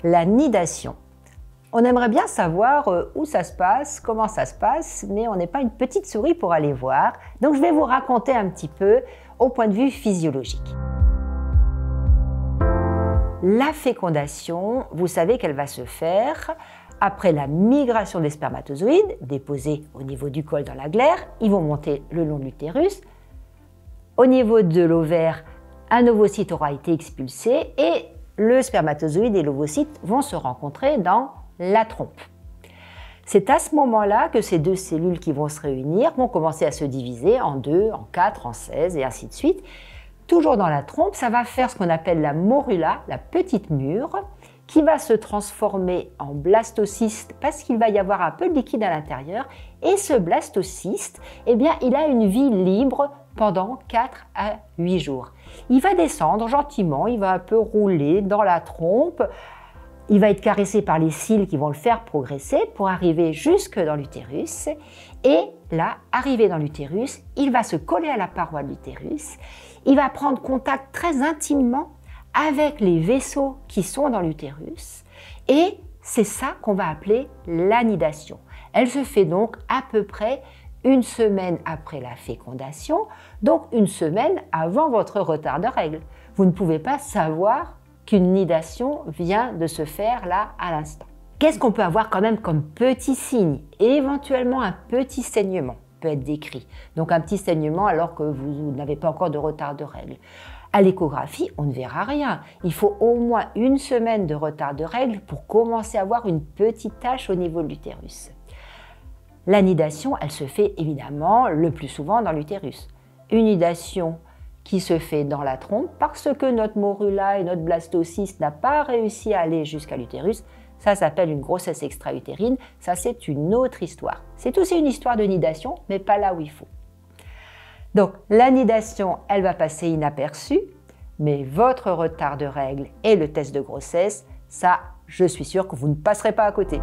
la nidation. On aimerait bien savoir où ça se passe, comment ça se passe, mais on n'est pas une petite souris pour aller voir. Donc je vais vous raconter un petit peu au point de vue physiologique. La fécondation, vous savez qu'elle va se faire après la migration des spermatozoïdes, déposés au niveau du col dans la glaire. Ils vont monter le long de l'utérus. Au niveau de l'ovaire, un ovocyte aura été expulsé et le spermatozoïde et l'ovocyte vont se rencontrer dans la trompe. C'est à ce moment-là que ces deux cellules qui vont se réunir vont commencer à se diviser en 2, en 4, en 16 et ainsi de suite. Toujours dans la trompe, ça va faire ce qu'on appelle la morula, la petite mûre, qui va se transformer en blastocyste parce qu'il va y avoir un peu de liquide à l'intérieur. Et ce blastocyste, eh bien, il a une vie libre pendant 4 à 8 jours. Il va descendre gentiment, il va un peu rouler dans la trompe. Il va être caressé par les cils qui vont le faire progresser pour arriver jusque dans l'utérus. Et là, arrivé dans l'utérus, il va se coller à la paroi de l'utérus. Il va prendre contact très intimement avec les vaisseaux qui sont dans l'utérus. Et c'est ça qu'on va appeler l'anidation. Elle se fait donc à peu près une semaine après la fécondation, donc une semaine avant votre retard de règles. Vous ne pouvez pas savoir qu'une nidation vient de se faire là à l'instant. Qu'est-ce qu'on peut avoir quand même comme petit signe? Éventuellement un petit saignement peut être décrit. Donc un petit saignement alors que vous n'avez pas encore de retard de règles. À l'échographie, on ne verra rien. Il faut au moins une semaine de retard de règles pour commencer à voir une petite tache au niveau de l'utérus. La nidation, elle se fait évidemment le plus souvent dans l'utérus. Une nidation qui se fait dans la trompe parce que notre morula et notre blastocyste n'a pas réussi à aller jusqu'à l'utérus. Ça s'appelle une grossesse extra-utérine. Ça, c'est une autre histoire. C'est aussi une histoire de nidation, mais pas là où il faut. Donc, la nidation, elle va passer inaperçue, mais votre retard de règles et le test de grossesse, ça, je suis sûre que vous ne passerez pas à côté.